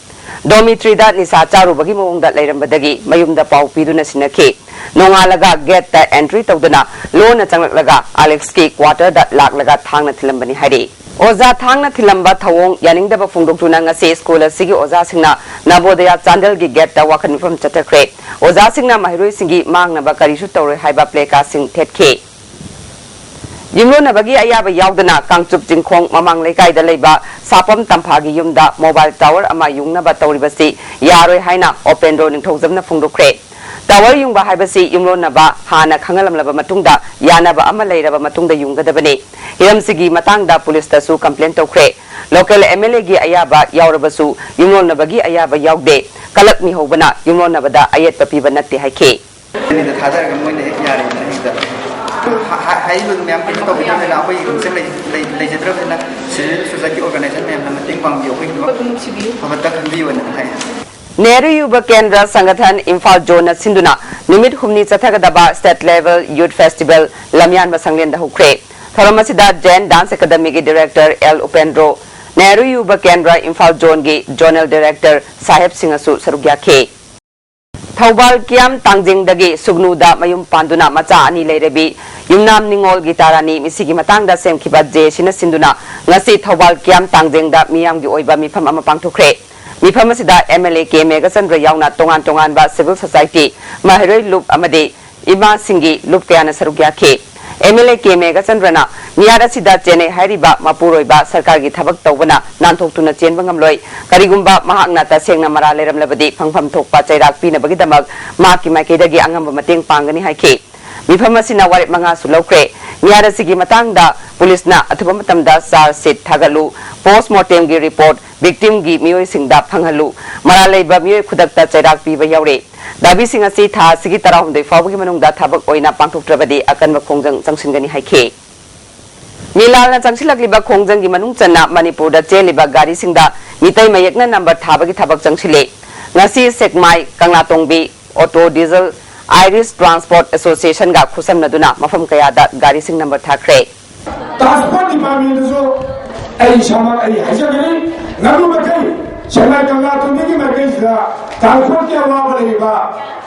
dormitory da nisa charu bagi mawong da leirambadagi mayum da pau piduna sinakhi nongalaga gate da entry tawduna lona changlaga Alex ki quarter da laklaga thangna thilambani hari Oza thangna thilamba thawong yaningdaba phungdoktuna ngase school asigi oza singna Nabodaya Chandel gi gate da wakan from chatakre oza singna mahiroi singi mangnaba karisu tawre haiba pleka sing thetke Yumlona bagi ayaba yaudana kangchup jingkhong mamang lekai da leiba sapam tamphagi yumda mobile tower ama yungnaba tawribasi yaroi haina open door ningthojamna phungdokre Tower yung bahay basi yung loan na ba hana kangalam laba matungda yana ba ama layraba matungda yung gadabani hiram sige matang da pulis ta su complaint to kre local MLA gi ayaba yauraba su yung loan na bagi ayaba yaugde kalak mi hobana yung loan na bada ayat papi banati haike ni da thada ga moy ne yari ni da hai lu mem pin to bi na ko yi sem lei jadra na civil society organization mem na mating bang yo ko ba ta kan bi wan hai Nehru Yuba Kendra Sangathan Imphal Zone Sinduna Nimit Humni Chathagadaba State Level Youth Festival Lamyan Basanglen da Hukre Thoromasida Jain Dance Academy gi Director L Upendro Nehru Yuba Kendra Imphal Zone gi Zonal Director Sahib Singasu Sarugya Ke Thawbal Kiam Tangjing dagi Sugnu da Mayum Panduna Macha ani Leirebi Yumnam Ningol Gitarani Misigi Matang da Semkiba Je Sina Sinduna Ngasi Thawbal Kiam Tangjing da Miyam gi Oiba Mifam ama Pangthukre Mifamsida MLA ke Megasandra yauna tongan ba civil society mahiroi loop amade ima singi loop kayana sarugya ke MLA ke Megasandra na miyada sida chene hairiba mapuroi ba sarkar gi thabak tawbana nanthok tuna chenba ngamloi karigumba mahakna ta sengna mara leram labadi phangpham thokpa chairak pina bagi damak ma ki mai kedagi angamba mateng pangani haike Mifamsina warit manga su lokre miyada sigi matang da police na athuba matam da sar sit thagalu postmortem gi report victim gi mioi singda phanghalu maralei ba mioi khudakta chairak piba yaure dabi singa si tha sigi tarahumdei fawgi manungda thabak oina pangthoktrabadi akanba khongjang changsingani haike Milal na changsilakliba khongjang gi manung channa Manipur da cheliba gari singda mitai mayekna number thabagi thabak changsile ngasi sekmai kanglatongbi auto diesel Irish Transport Association ga khusamnaduna mafam kaya da gari sing number thakre Transport department so ai sama ai hajagani namu bakai semai kanga tumbi makai sa transport ki awabale ba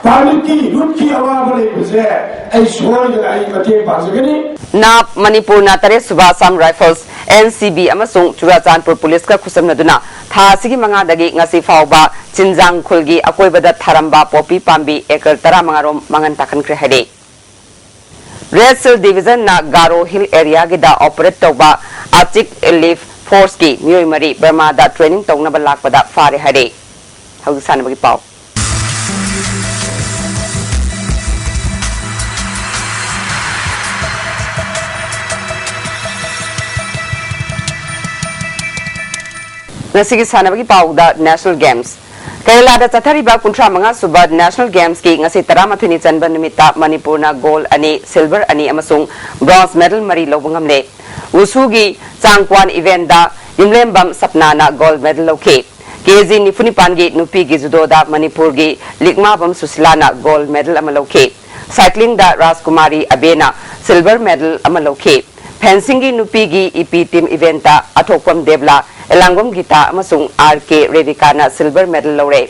quality route ki awabale bise ai shor ga ai mate basagani na Manipur na tare Subasam Rifles NCB amasung Churachandpur Police ka khusamnaduna tha sigi manga dagi ngasi fawba Chinjang khulgi akoibada tharamba popi pambi ekar 15 rom mangan takhan kre hade Red Seal Division na Garo Hill area gi da operate tawba Achik Relief Force ki mioi mari Burma da training tawna ba lakpada fare hade hau san bagi pau Nasigi sana bagi pau da National Games Kerala da chathariba kuntra manga suba National Games ki ngasi 13 chanban nimita Manipur na gold ani silver ani amasung bronze medal mari lobungamle usugi changkwan event da yumlembam sapna na gold medal loke KG nifunipan gi nupi gi judo da Manipur gi likma bam susila na gold medal amaloke cycling da Rajkumari Abena silver medal amaloke fencing gi nupi gi EP team event da athokwam devla Elangom Gita amasung RK Revika na silver medal lore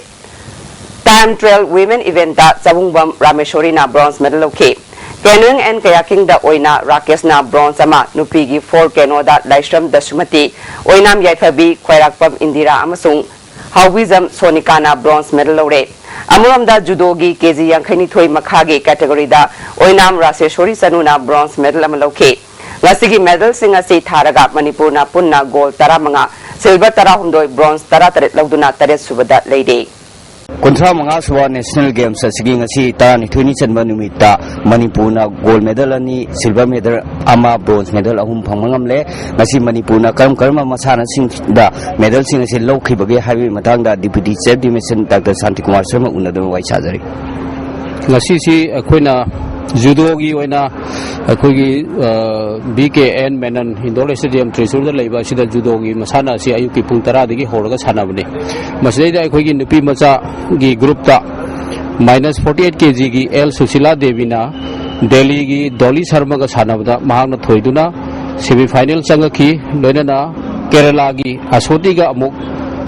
time trail women event da Chabungbam Rameshwari na bronze medal loke canoeing and kayaking da oina Rakesh na bronze ama nupi gi 4 canoe da Daishram Dasumati oinam yaithabi Khwairakpam Indira amasung Howizam Sonika na bronze medal lore amuram da judo gi KG Yankhani thoi makhagi category da oinam Raseshwari Sanu na bronze medal amaloke Lasigi medal singa si tharaga Manipur na punna gold 15 silver 12 bronze 13 lauduna 3 subada leide Kontra mga suwa National Games sa sige nga si tarani thuni chanba numita Manipur na gold medal ani silver medal ama bronze medal ahum phangmangamle ngasi Manipur na karam masana sing da medal sing si lokhi bage highway matang da deputy chief division Dr. Santi Kumar Sharma unadam wai chajari ngasi si akoina judo gi oina akogi BKN Menon Indoor Stadium Trisur da leiba sida judo gi masana si ayuki pung 10 dagi horaga sanabne masleida akogi nupi macha gi group ta -48 kg gi L Susila Devina Delhi gi Dolly Sharma ga sanabda mahagna thoiduna semi final changaki loinana Kerala gi Asoti ga amuk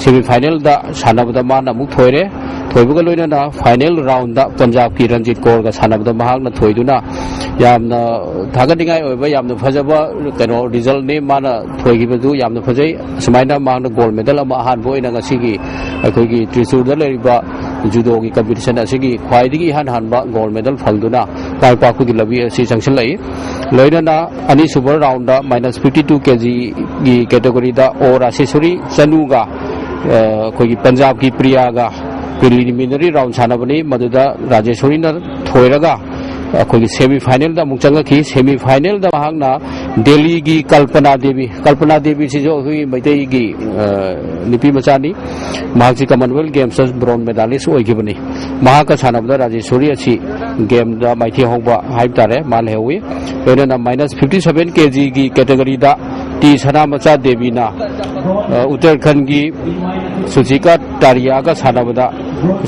semi final दा सानबदा माना मुक थोइरे थोइबगा लोइना final round दा पंजाब की रंजीत कौर का सानबदा महागना थोइदुना यामना थागदिंगाय ओइबा यामना फजबा कनो result ने माना थोइगिबदु यामना फजै समाइना मागना गोल्ड मेडल अमा हान बोइना ngasiगी अखोइगी त्रिशूर दा लेरिबा जुदो की कंपटीशन असिगी ख्वाइदिगी हान हानबा गोल्ड मेडल फंगदुना पाइपाकु की लबी असि संगसलई लोइना अनि सुपर राउंड दा -52 kg की कैटेगरी दा और आसेसरी चनुगा अखोइगी पंजाब की प्रियागा प्रिलिमिनरी राउंड सानबनी मदुदा राजेश्वरी न थोइरगा अखोइगी सेमी फाइनल दा मुक चंगखि सेमी फाइनल दा महागना दिल्ली की कल्पना देवी से जो हुई मैतई की निपी मचानी महाक कॉमनवेल्थ गेम्स ब्रोंज मेडालिस्ट ओइगिबनी महाक सानबदा राजेश्वरी अच्छी गेम दा माइथि होबा हाइब तारे माल हेवी लोइना -57 kg की कैटेगरी दा टी सना मचा देवी ना उत्तराखंड की सुचिका तारिया का सानबदा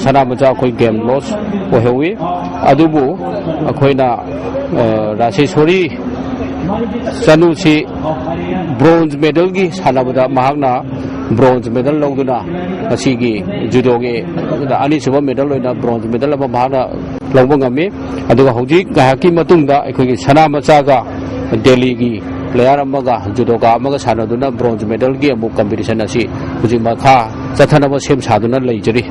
सना मचा कोई गेम लॉस ओहेवी अदुबु अखोइना राजेश्वरी चनु से ब्रोंज मेडल की सानबदा महागना ब्रोंज मेडल लौदुना असिगी जुदोगे अनिसुब मेडल लोइना ब्रोंज मेडल अमा महागना लौबा ngami aduga hojik gahaki matungda akhoi sana macha ga delhi की प्लेयर अमगा जुदोगा अमगा सानदुना ब्रोंज मेडल की अमु कंपटीशन असी हुजिक मखा चथनब सेम सादुना लैजरी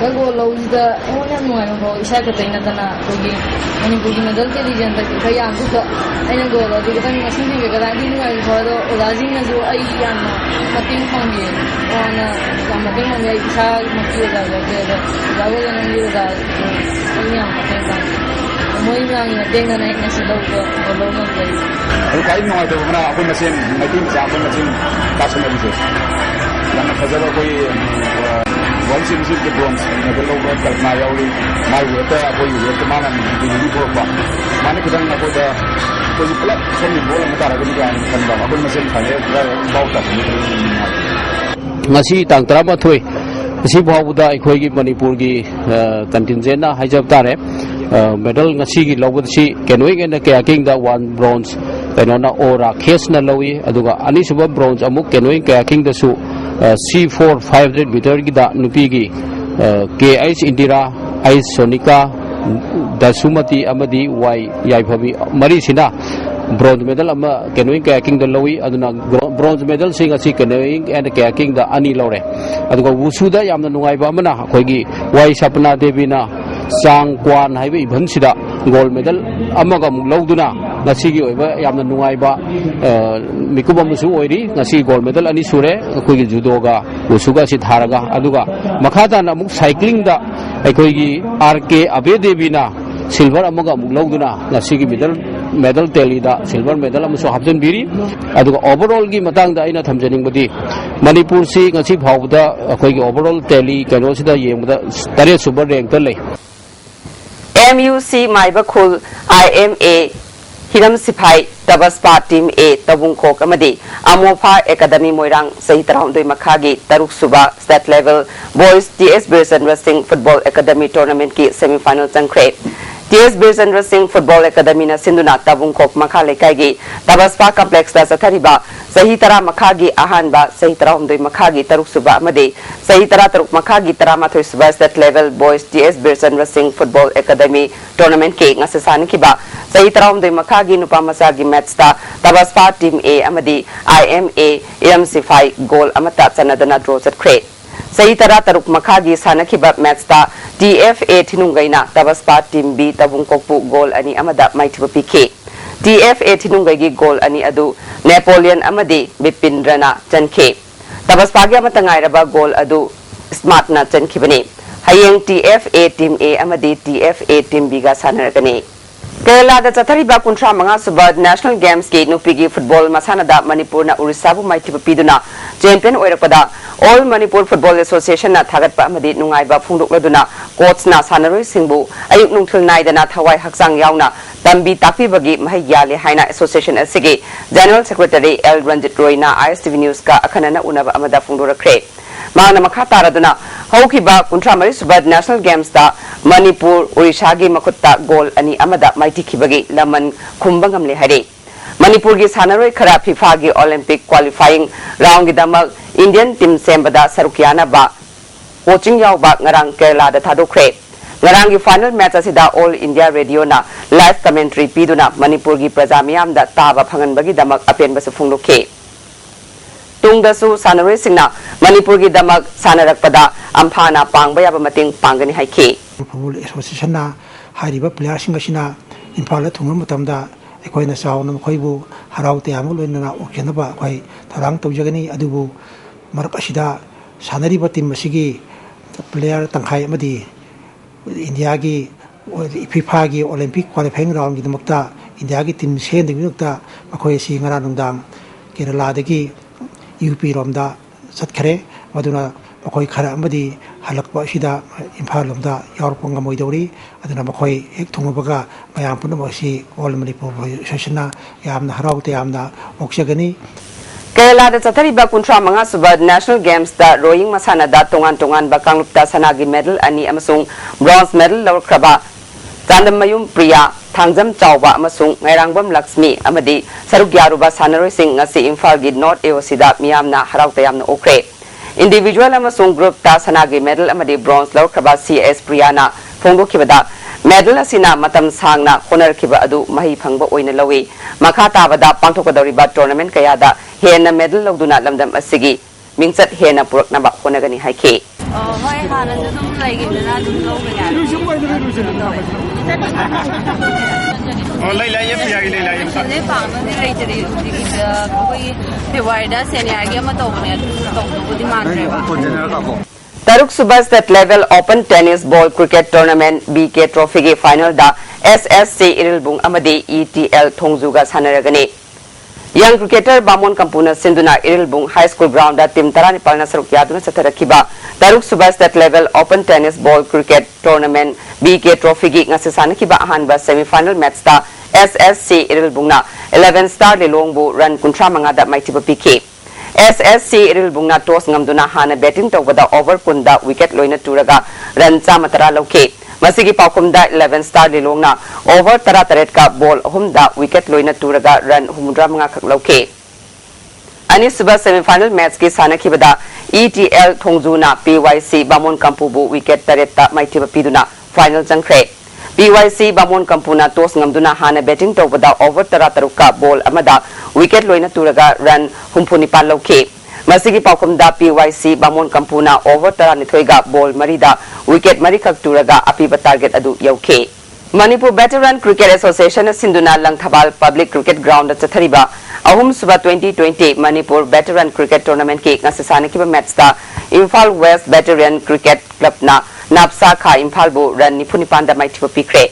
सगो लौजिदा ओना नुआय हो इसा का तैना तना होगी मणिपुरी मेडल के रीजन तक खया अंगुका अइना गो लदि गतन मसिन के गदादी नुआय भरो ओलाजिंग न जो आई यान मतिंग पंगे ओना मतिंग मंगे इसा मक्की दा दे जागो न युदा इन्या मतिंग मोई मांग देंग न न सिलो को लोन गई अरे काई नुआय तो बना अपन मसिन मतिंग जापन मसिन कासन बिसे याना फजलो कोई वन सीरीज के ब्रोंज मेडल लोग कल्पना यावली माई वेटा कोई वेट माना दिल्ली को बा माने किदन ना को दा कोई क्लब सोनी बोल मता रगनी का खनबा अपन मसिन खाने बाउता ngasi tang 13 asi bawuda akhoi gi manipur gi contingent na haijab tare medal ngasi gi lobot si kenoi gen kya king da one bronze kainona ora khess na lowi aduga ani suba bronze amuk kenoi kya king da su C4 500 meter gi da nupi gi KH Indira I Sonika Dasumati amadi Y Yaiphabi mari sina bronze medal ama canoeing kayaking da lowi aduna bronze medal sing asi canoeing and kayaking da ani lore aduga wusu da yamna nungai ba mana khoigi Y Sapna Devi na sang kwan haibe ibhan sida gold medal amaga muk loduna ngasi gi oiba yamna nungai ba mikubam su oiri ngasi gold medal ani sure khoigi judo ga wusu ga si tharaga aduga makhada na muk cycling da khoigi RK Abe Devi na silver amaga muk loduna ngasi gi medal tally da silver medal amso hapjan biri aduga overall gi matang da aina thamjaning badi manipur si ngasi phawda khoigi overall tally kano sida yengda tare super rank ta lei MUC Maibakul IMA Hiram Sipai Tabaspa Team A Tabungkok Amadi Amofa Academy Moirang Sahit Round Makhagi Taruk Suba State Level Boys TS Bears and Wrestling Football Academy Tournament ki semi-final Tangkre TS Bears and Wrestling Football Academy na Sinduna Tabungkok Makhale Kaigi Tabaspa Complex da Sathariba Sahitara Makhagi Ahanba Sahit Round Makhagi Taruk Suba Amadi Sahitara Taruk Makhagi Taramathoy Suba State Level Boys TS Bears and Wrestling Football Academy Tournament ki ngasasani kiba Sahit Round Makhagi Nupa Masagi match ta Tabaspa Team A amadi IMA MC5 goal amata sanadana draw chatkre Sahitara Taruk Makhagi sanakiba match ta TFA Tinungaina Tabaspa Team B Tabungkokpu goal ani amada maithiba PK TFA Tinungai goal ani adu Napoleon amadi Bipindrana chankhe Tabaspa gi amata ngairaba goal adu Smart na chankhibani hayeng TFA Team A amadi TFA Team B ga sanaragani Kerala da Chathariba Kuntra Manga Suba National Games ke Nupigi Football Masanada Manipur na Urisabu Maithiba Piduna champion oirapada All Manipur Football Association na thagatpa amadi nungaiba phungdokladuna coach na sanaroi singbu ayuk nungthil naidana thawai haksang yauna tambi takpibagi mahai yale haina association asigi General Secretary L Ranjit Roy na ISTV News ka akhanana unaba amada phungdorakre Mana Makataraduna, Hokiba, Kuntramari Subad National Games da Manipur, Orishagi Makutta, Goal, and Amada, Mighty Kibagi, Laman, Kumbangamle Hare. Manipur gi sanaroi khara FIFA gi Olympic qualifying round gi damak Indian team sembada sarukyana ba coaching yaw ba ngarang Kerala da thadokre ngarang gi final match asida All India Radio na live commentary piduna Manipur gi praja miyam da taba phangan bagi damak apen ba sufungloke tungdasu sanaroi singna Manipur gi damak sanarakpada amphana pangba ya ba mating pangani haike Football Association na hariba player singa sina impala thunga matamda ekoina sauna khoibu haraute amu loina okena ba khoi tharang tawjagani adubu marak asida sanari ba team asigi player tangkhai amadi India gi FIFA gi Olympic qualifying round gi damakta India gi team sen de nukta akhoi si ngara nungdang Kerala dagi UP romda satkhare maduna akhoi khara amadi halakpa asida Imphal lomda yarpong ngamoi dori aduna makhoi hek thungabaga mayam punam asi All Manipur Association yamna haraute yamna oksagani Kerala da chathari ba kuntra manga suba National Games da rowing masana da tongan ba kanglupta sanagi medal ani amasung bronze medal lawr kraba Tandam Mayum Priya Thangjam Chawba amasung Ngairangbam Lakshmi amadi saruk yaruba sanaroi sing ngasi Imphal gi North AOC da miyamna haraute yamna okre individual amasung group ta sanagi medal amadi bronze lawr kraba CS Priyana phongdokibada medal asina matam sangna khonar kiba adu mahi phangba oina lawi makha tabada pangthokadoriba tournament kayada hena medal lawduna lamdam asigi mingchat hena purakna ba khonagani haike hoi hana se dum laigina dum lai lai ye pia gi lai lai ne pa ne lai teri koi February senior gi ma to ne to di man Taruk Subha State Level Open Tennis Ball Cricket Tournament BK Trophy gi final da SSC Irilbung amadi ETL Thongzuga sanaragani Young cricketer Bamon Kampuna Sinduna Irilbung High School Ground da team Tarani Palna Saruk Yaduna Satarakiba Taruk Subha State Level Open Tennis Ball Cricket Tournament BK Trophy gi ngasisana kiba ahanba semi final match da SSC Irilbung na 11 star lilongbu run kuntra manga da maitiba PK SSC Irilbung na toss ngamduna hana batting tawbada over kunda wicket loina turaga run chamatara lauke masigi paukumda 11 star lilongna over tara taret ka ball humda wicket loina turaga run humudra manga khak lauke ani suba semi final match ki sana kibada ETL Thongjuna PYC Bamon Kampubu wicket taretta maitiba piduna final jangkre PYC Bamon Kampuna toss ngamduna hana batting tawbada over tara taruka ball amada wicket loina turaga run humpuni pan lauke masigi paukumda PYC Bamon Kampuna over tara nithoiga ball marida wicket marikhak turaga apiba target adu yauke Manipur Veteran Cricket Association Sinduna Langthabal Public Cricket Ground chathariba ahum suba 2020 Manipur Veteran Cricket Tournament ki ngasasana kiba match da Imphal West Veteran Cricket Club na Napsa Kha Imphal bu run nipunipan da maitiba pikre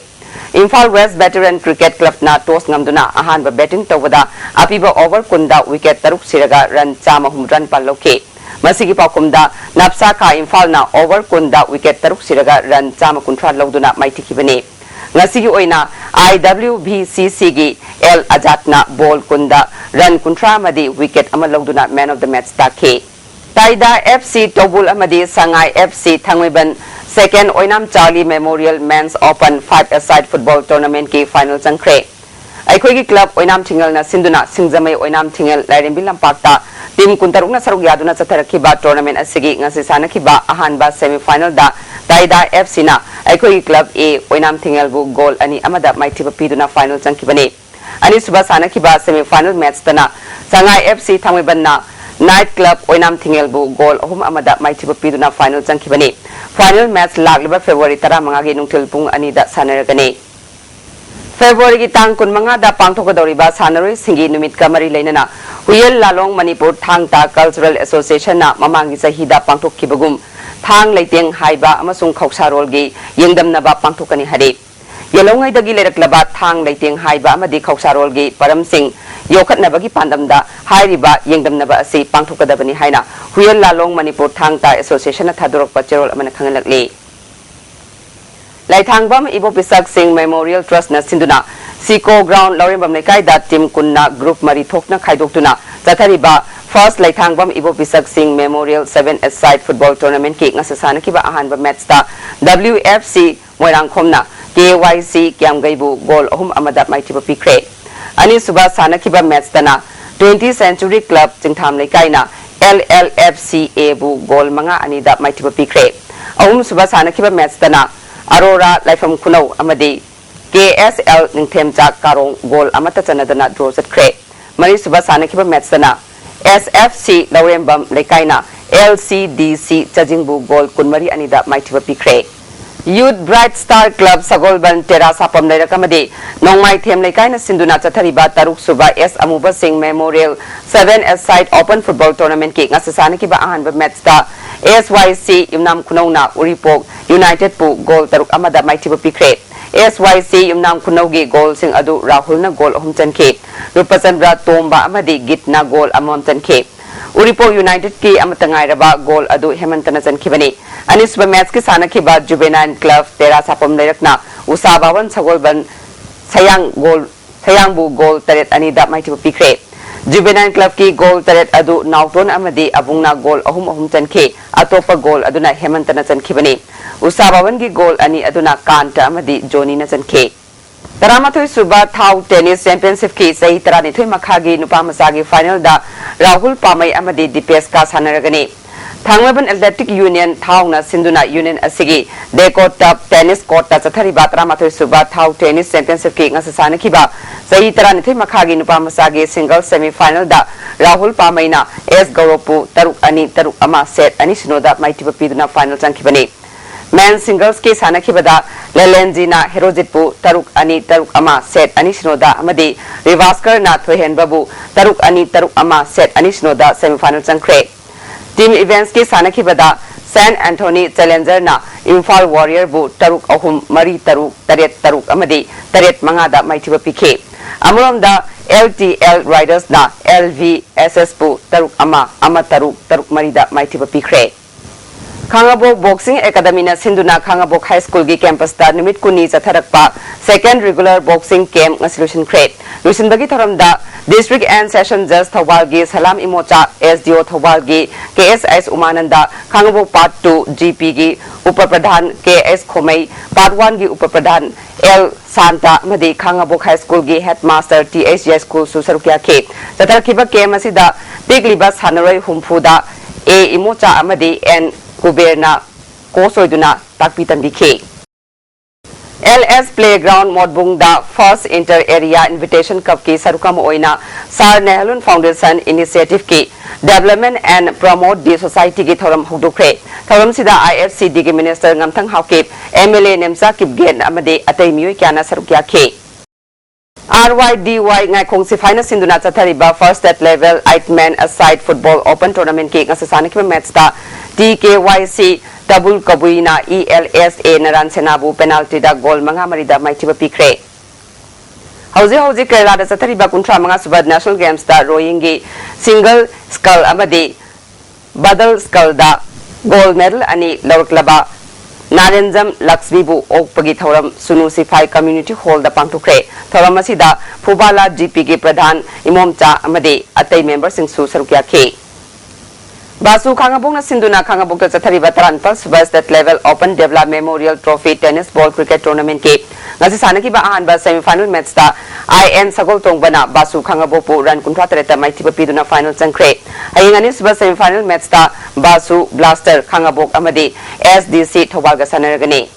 Imphal West Veteran Cricket Club na toss ngamduna ahanba batting tawada apiba over kunda wicket taruk siraga run chama humran palloke masigi paukumda Napsa Kha Imphal na over kunda wicket taruk siraga run chama kuntra lawduna maitikibane ngasigi oina IWBCC gi L Ajatna ball kunda run kuntra madi wicket ama lawduna man of the match take Taida FC Tobul amadi Sangai FC Thangweban second Oinam Charlie Memorial Men's Open 5-a-side football tournament ki final jangkre aikhoigi club Oinam Thingal na sinduna singjamai Oinam Thingal Lairimbi Lampakta team kuntaruk na saruk yaduna chatharakiba tournament asigi ngasi sanakiba ahanba semi final da Taida FC na aikhoigi club A Oinam Thingal bu goal ani amada maitiba piduna final jangkibani ani suba sanakiba semi final match tana Sangai FC Thangweban na Night Club Oinam Thingal bu goal ahum amada maitiba piduna final jangkibani final match lagliba February 15 gi nungtil pung ani da sanaragani February gi tang kun manga da pangthokadoriba sanaroi singi numit kamari leinana Huyel Lalong Manipur Thangta Cultural Association na mamangi sahida pangthokibagum thang leiteng haiba amasung khauksarol gi yengdamnaba pangthokani hari yelongai dagi leraklaba thang leiteng haiba amadi khauksarol gi param sing yokhatnabagi pandamda hairiba yengdamnaba asi pangthokadabani haina Huyel Lalong Manipur Thangta Association na thadorok pacherol amana khangalakli Laithangbam Ibo Pisak Singh Memorial Trust na sinduna Siko Ground Laurimbam Nekai da team kunna group mari thokna khaidoktuna chathariba first Laithangbam Ibo Pisak Singh Memorial 7-a-side football tournament ki ngasasana kiba ahanba match ta WFC Moirangkhomna KYC Kyamgaibu goal ahum amada maitiba pikre ani suba sanakiba match dana 20th Century Club Jingtham Lekaina LLFCA bu goal manga ani da maitiba pikre ahum suba sanakiba match dana Aurora Laifam Kuno amadi KSL Ningthem Jak Karong goal amata chanadana draw kre mari suba sanakiba match dana SFC Laurembam Lekaina LCDC Chajingbu goal kunmari ani da maitiba pikre Youth Bright Star Club Sagolban Terasa Pam Lerakamadi Nongmai Them Lekaina Sinduna Chathariba Taruk Suba S Amuba Singh Memorial 7-a-side Open Football Tournament ki ngasasana ki ba ahanba match da SYC Yumnam Kunona Uripok United pu goal taruk amada maitiba pikre SYC Yumnam Kunogi goal sing adu Rahul na goal ahum chanke Rupasandra Tomba amadi Git na goal amam chanke Uripo United ki amatangai raba goal adu Hemantana chankibani anis ba match ki sana ki ba Juvenile Club Terasa Pam Lerakna Usabawan Sagolban sayang bu goal taret ani da maitiba pikre Juvenile Club ki goal taret adu Nauton amadi abungna goal ahum chanke atopa goal aduna Hemantana chankibani Usabawan ki goal ani aduna Kanta amadi Joni na chanke Taramathoy Suba Thau Tennis Championship ki sahi taranithoi makhagi nupa masagi final da Rahul Pamai amadi Dipesh ka sanaragani Thanglaban Athletic Union Thauna Sinduna Union asigi Deko Top Tennis Court ta chathari ba Taramathoy Suba Thau Tennis Championship ki ngasasana ki ba sahi taranithoi makhagi nupa masagi single semi final da Rahul Pamai na S Gauropu taruk ama set ani sinoda maitiba piduna final chankibani Men singles ke sana ki bada Lelenji na Herojitpu taruk ama set ani sinoda amadi Rivaskar na Thohen Babu taruk ama set ani sinoda semi-final chankre Team events ke sana ki bada San Anthony Challenger na Imphal Warrior bu taruk ahum mari taruk amadi taret mangada maitiba pikhe Amuram da LTL Riders na LVSS bu taruk ama taruk marida maitiba pikre Khangabok Boxing Academy na Sinduna Khangabok High School gi campus da nimit kuni chatharakpa second regular boxing camp solution crate Lusin bagi thoram da district and session judge Thawal gi Salam Imocha SDO Thawal gi KSS Umananda Khangabok part 2 GP gi Upapradhan KS Khomai part 1 gi Upapradhan L Santa madi Khangabok High School gi headmaster THJ School Susarukya ke chatharakhiba camp asida tigliba sanaroi humfu da A Imocha amadi N Kuberna Kosoiduna Takpitan Bike LS Playground Modbung da First Inter Area Invitation Cup ki Sarukam Oina Sar Nehalun Foundation Initiative ki Development and Promote the Society ki Thoram Hudukre Thoram Sida IFCD ki Minister Ngamthang Haukip MLA Nemsa Kipgen Amade Atay Miyoy Kyana Sarukya ke RYDY ngai khongsi final sinduna chathariba first at level 8-man aside football open tournament ki ngasasana ki match ta TKYC double kabuina ELSA naran senabu penalty da goal manga marida maitiba pikre hauzi Kerala da chathariba kuntra manga subad national games da rowing gi single scull amadi badal scull da gold medal ani lawklaba Narenjam Laksmibu Okpagi Thoram Sunu Sifai Community Hall da Pangtukre Thoram Asida Phubala GP ki Pradhan Imomcha amadi atay members sing su sarukya ke Basu Khangabok na Sinduna Khangabok ta chathariba taranpal subas that level open develop memorial trophy tennis ball cricket tournament ke ngasi sana ki ba ahanba semi final match ta IN Sagol Tongbana Basu Khangabok pu run kuntra tareta maitiba piduna final changkre ayingani subas semi final match ta Basu Blaster Khangabok amadi SDC Thawal ga sanaragani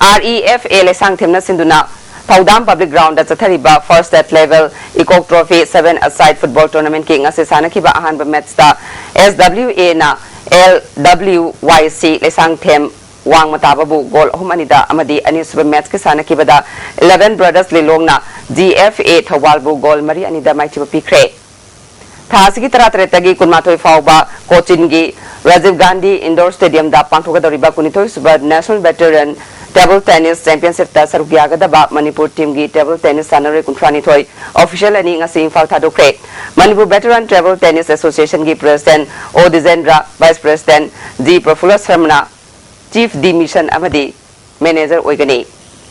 REFA lesang themna Sinduna Paudam Public Ground da chathariba first at level Ecog Trophy 7-a-side football tournament ki ngase sana ki ba ahan ba match ta SWA na LWYC lesang them wang matababu goal humanida amadi anis ba match ki sana ki bada 11 brothers lilong na GFA Thawal bu goal mari anida maiti ba pikre Thasigi taratretagi kunmatoi fauba Cochin Rajiv Gandhi Indoor Stadium da pangthoga doriba kunithoi suba National Veteran Table Tennis Championship ta sarugyaga da ba Manipur team gi table tennis sanare kuntrani thoi official ani ngasi infal thadokre Manipur Veteran Table Tennis Association gi President O Dizendra Vice President G Profula Sharma Chief D Mission amadi Manager oigani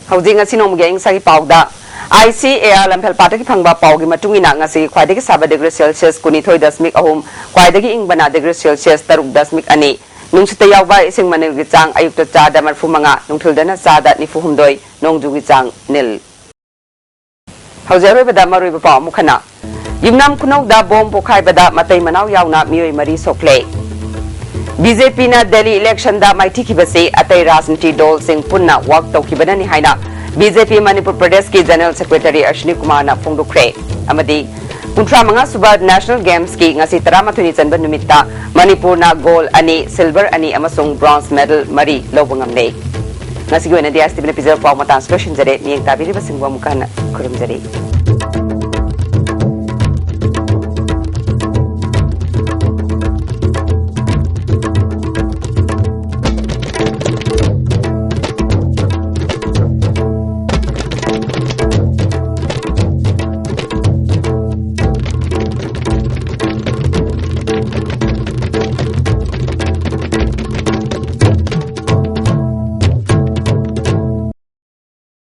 Housing asinom gi sagi pauda ICAR Lampel Pata ki phangba paugi matungina ngasi khwaidagi saba degree Celsius kunithoi dasmik ahum khwaidagi ingbana degree Celsius taruk dasmik ani Nungsita yawba ising manil gitsang ayukta chada marfu manga nungthildana chada nifu humdoi nongju gitsang nil ꯍꯧꯖꯔꯣꯏꯕꯗ ꯃꯔꯨꯑꯣꯏꯕ ꯄꯥꯎ ꯑꯃꯨꯛ ꯍꯟꯅ Yumnam ꯈꯨꯅꯧꯗ bomb ꯄꯣꯈꯥꯏꯕꯗ ꯃꯇꯩ ꯃꯅꯥꯎ ꯌꯥꯎꯅ ꯃꯤꯑꯣꯏ 4 ꯁꯣꯛꯂꯦ BJP na Delhi election da maithikibase atai rajniti dol sing punna work tawkibanani haina BJP Manipur Pradesh ki General Secretary Ashwini Kumar na phongdukre amadi 35 suba National Games ki ngasi 13 Janba numitta Manipur na gold ani silver ani amasung bronze medal mari lobungamne ngasi goina ISTV na pizza paw matan solution jare nieng tabiri basingwa mukana kurum jare